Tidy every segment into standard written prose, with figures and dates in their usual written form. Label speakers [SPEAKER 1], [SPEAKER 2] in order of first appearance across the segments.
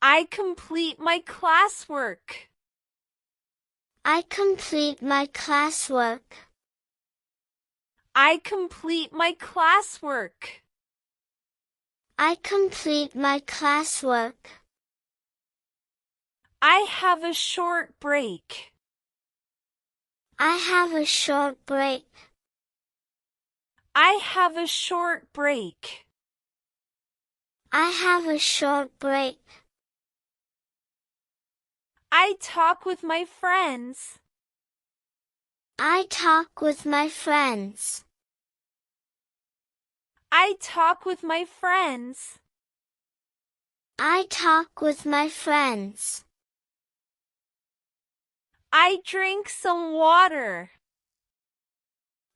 [SPEAKER 1] I complete my classwork.
[SPEAKER 2] I complete my classwork.
[SPEAKER 1] I complete my classwork.
[SPEAKER 2] I complete my classwork.
[SPEAKER 1] I have a short break.
[SPEAKER 2] I have a short break.
[SPEAKER 1] I have a short break.
[SPEAKER 2] I have a short break.
[SPEAKER 1] I talk with my friends.
[SPEAKER 2] I talk with my friends.
[SPEAKER 1] I talk with my friends.
[SPEAKER 2] I talk with my friends.
[SPEAKER 1] I drink some water.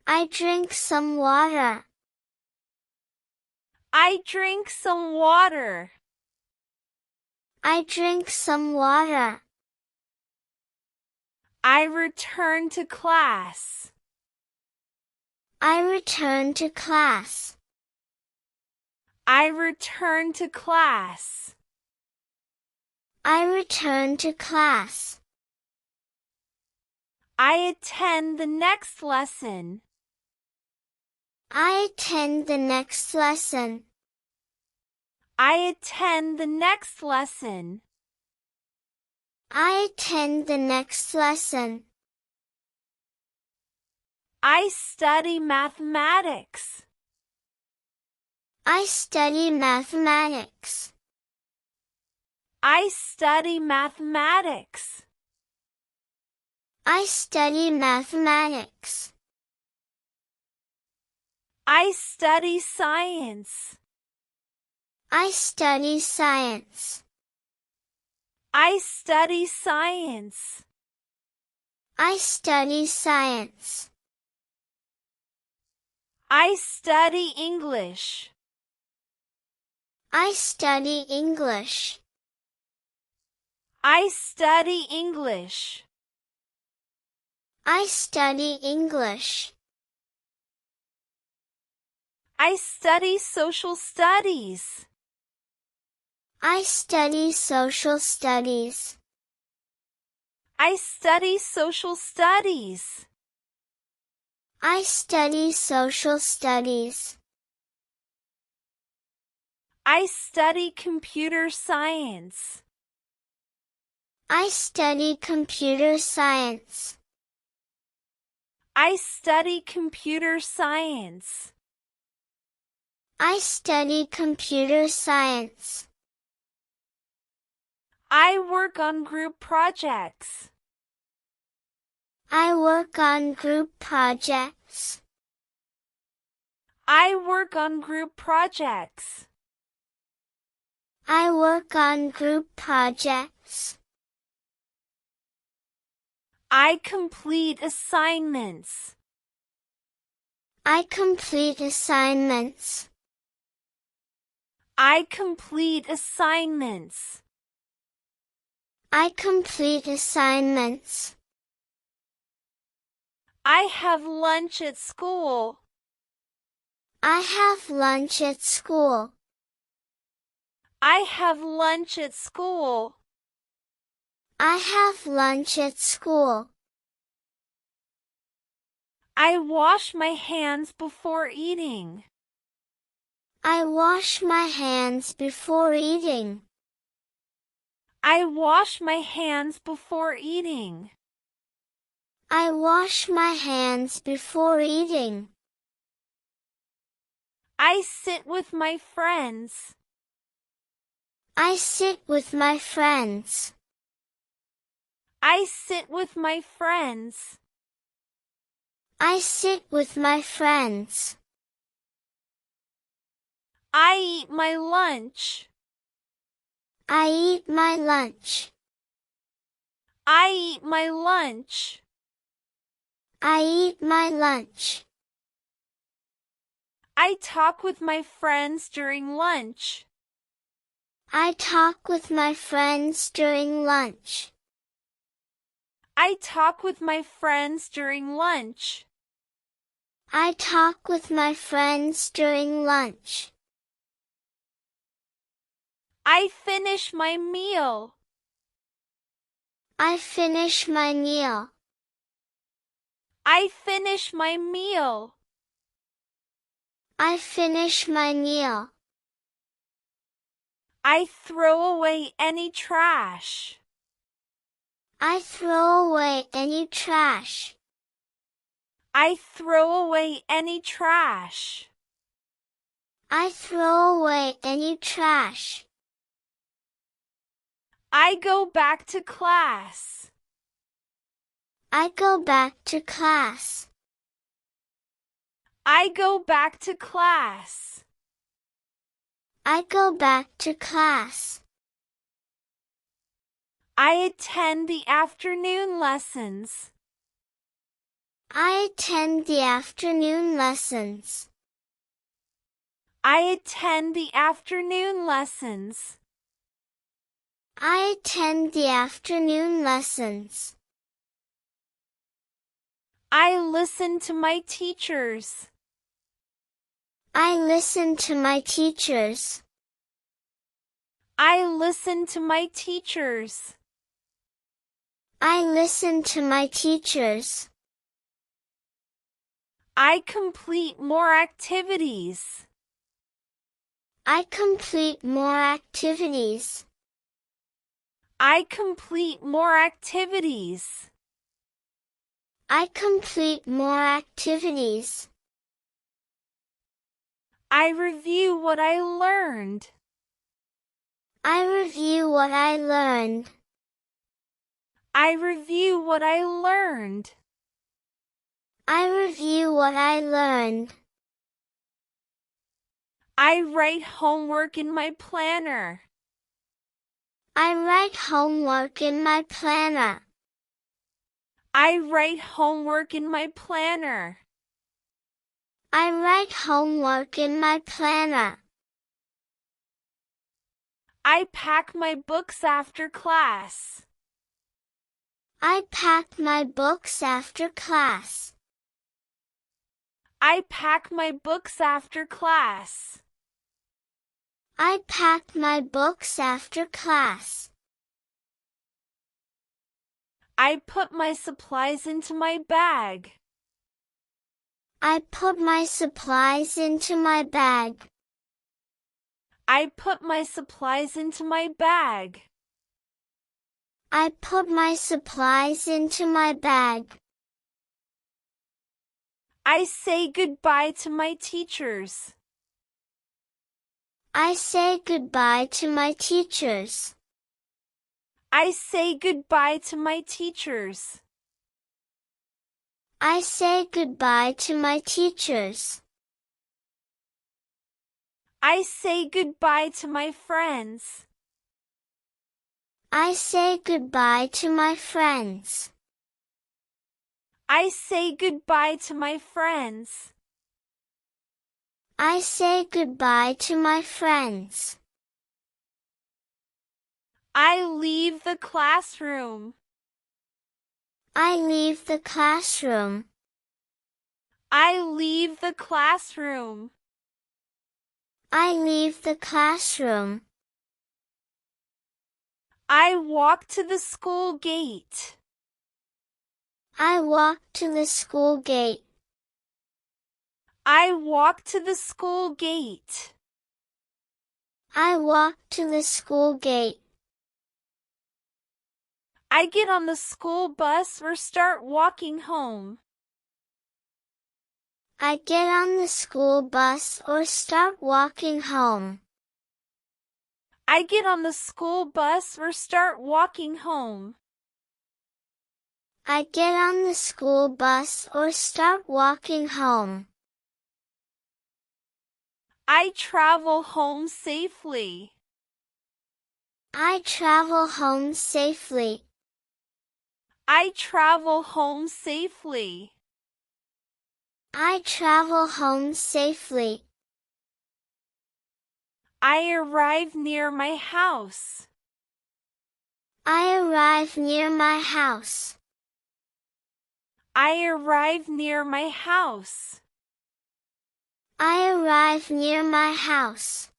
[SPEAKER 2] I drink some water.
[SPEAKER 1] I drink some water.
[SPEAKER 2] I drink some water.
[SPEAKER 1] I return to class.
[SPEAKER 2] I return to class.
[SPEAKER 1] I return to class.
[SPEAKER 2] I return to class.
[SPEAKER 1] I attend the next lesson.
[SPEAKER 2] I attend the next lesson.
[SPEAKER 1] I attend the next lesson.
[SPEAKER 2] I attend the next lesson.
[SPEAKER 1] I study mathematics.
[SPEAKER 2] I study mathematics.
[SPEAKER 1] I study mathematics.
[SPEAKER 2] I study mathematics.
[SPEAKER 1] I study science.
[SPEAKER 2] I study science.
[SPEAKER 1] I study science.
[SPEAKER 2] I study science.
[SPEAKER 1] I study English.
[SPEAKER 2] I study English.
[SPEAKER 1] I study English.
[SPEAKER 2] I study English.
[SPEAKER 1] I study social studies.
[SPEAKER 2] I study social studies.
[SPEAKER 1] I study social studies.
[SPEAKER 2] I study social studies.
[SPEAKER 1] I study computer science.
[SPEAKER 2] I study computer science.
[SPEAKER 1] I study computer science.
[SPEAKER 2] I study computer science.
[SPEAKER 1] I work on group projects.
[SPEAKER 2] I work on group projects.
[SPEAKER 1] I work on group projects.
[SPEAKER 2] I work on group projects.
[SPEAKER 1] I complete assignments.
[SPEAKER 2] I complete assignments.
[SPEAKER 1] I complete assignments.
[SPEAKER 2] I complete assignments.
[SPEAKER 1] I have lunch at school.
[SPEAKER 2] I have lunch at school.
[SPEAKER 1] I have lunch at school.
[SPEAKER 2] I have lunch at school.
[SPEAKER 1] I wash my hands before eating.
[SPEAKER 2] I wash my hands before eating.
[SPEAKER 1] I wash my hands before eating.
[SPEAKER 2] I wash my hands before eating.
[SPEAKER 1] I sit with my friends.
[SPEAKER 2] I sit with my friends.
[SPEAKER 1] I sit with my friends.
[SPEAKER 2] I sit with my friends.
[SPEAKER 1] I eat my lunch.
[SPEAKER 2] I eat my lunch.
[SPEAKER 1] I eat my lunch.
[SPEAKER 2] I eat my lunch.
[SPEAKER 1] I talk with my friends during lunch.
[SPEAKER 2] I talk with my friends during lunch.
[SPEAKER 1] I talk with my friends during lunch.
[SPEAKER 2] I talk with my friends during lunch.
[SPEAKER 1] I finish my meal.
[SPEAKER 2] I finish my meal.
[SPEAKER 1] I finish my meal.
[SPEAKER 2] I finish my meal.
[SPEAKER 1] I throw away any trash.
[SPEAKER 2] I throw away any trash.
[SPEAKER 1] I throw away any trash.
[SPEAKER 2] I throw away any trash.
[SPEAKER 1] I go back to class.
[SPEAKER 2] I go back to class.
[SPEAKER 1] I go back to class.
[SPEAKER 2] I go back to class.
[SPEAKER 1] I attend the afternoon lessons.
[SPEAKER 2] I attend the afternoon lessons.
[SPEAKER 1] I attend the afternoon lessons.
[SPEAKER 2] I attend the afternoon lessons.
[SPEAKER 1] I listen to my teachers.
[SPEAKER 2] I listen to my teachers.
[SPEAKER 1] I listen to my teachers.
[SPEAKER 2] I listen to my teachers.
[SPEAKER 1] I complete more activities.
[SPEAKER 2] I complete more activities.
[SPEAKER 1] I complete more activities.
[SPEAKER 2] I complete more activities.
[SPEAKER 1] I review what I learned.
[SPEAKER 2] I review what I learned.
[SPEAKER 1] I review what I learned.
[SPEAKER 2] I review what I learned.
[SPEAKER 1] I write homework in my planner.
[SPEAKER 2] I write homework in my planner.
[SPEAKER 1] I write homework in my planner.
[SPEAKER 2] I write homework in my planner.
[SPEAKER 1] I pack my books after class.
[SPEAKER 2] I pack my books after class.
[SPEAKER 1] I pack my books after class.
[SPEAKER 2] I pack my books after class.
[SPEAKER 1] I put my supplies into my bag.
[SPEAKER 2] I put my supplies into my bag.
[SPEAKER 1] I put my supplies into my bag.
[SPEAKER 2] I put my supplies into my bag.
[SPEAKER 1] I say goodbye to my teachers.
[SPEAKER 2] I say goodbye to my teachers.
[SPEAKER 1] I say goodbye to my teachers.
[SPEAKER 2] I say goodbye to my teachers.
[SPEAKER 1] I say goodbye to my friends.
[SPEAKER 2] I say goodbye to my friends.
[SPEAKER 1] I say goodbye to my friends.
[SPEAKER 2] I say goodbye to my friends.
[SPEAKER 1] I leave the classroom.
[SPEAKER 2] I leave the classroom.
[SPEAKER 1] I leave the classroom.
[SPEAKER 2] I leave the classroom.
[SPEAKER 1] I walk to the school gate.
[SPEAKER 2] I walk to the school gate.
[SPEAKER 1] I walk to the school gate.
[SPEAKER 2] I walk to the school gate.
[SPEAKER 1] I get on the school bus or start walking home.
[SPEAKER 2] I get on the school bus or start walking home.
[SPEAKER 1] I get on the school bus or start walking home.
[SPEAKER 2] I get on the school bus or start walking home.
[SPEAKER 1] I travel home safely.
[SPEAKER 2] I travel home safely.
[SPEAKER 1] I travel home safely.
[SPEAKER 2] I travel home safely.
[SPEAKER 1] I arrive near my house.
[SPEAKER 2] I arrive near my house.
[SPEAKER 1] I arrive near my house.
[SPEAKER 2] I arrive near my house.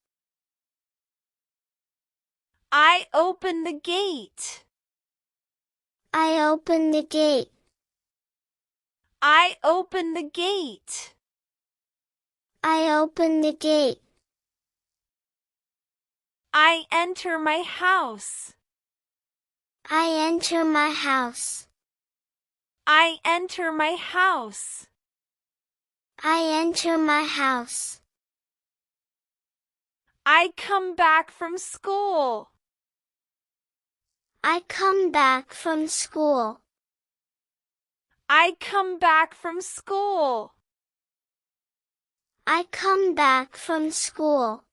[SPEAKER 1] I open the gate.
[SPEAKER 2] I open the gate.
[SPEAKER 1] I open the gate.
[SPEAKER 2] I open the gate.
[SPEAKER 1] I enter my house.
[SPEAKER 2] I enter my house.
[SPEAKER 1] I enter my house.
[SPEAKER 2] I enter my house.
[SPEAKER 1] I come back from school.
[SPEAKER 2] I come back from school.
[SPEAKER 1] I come back from school.
[SPEAKER 2] I come back from school.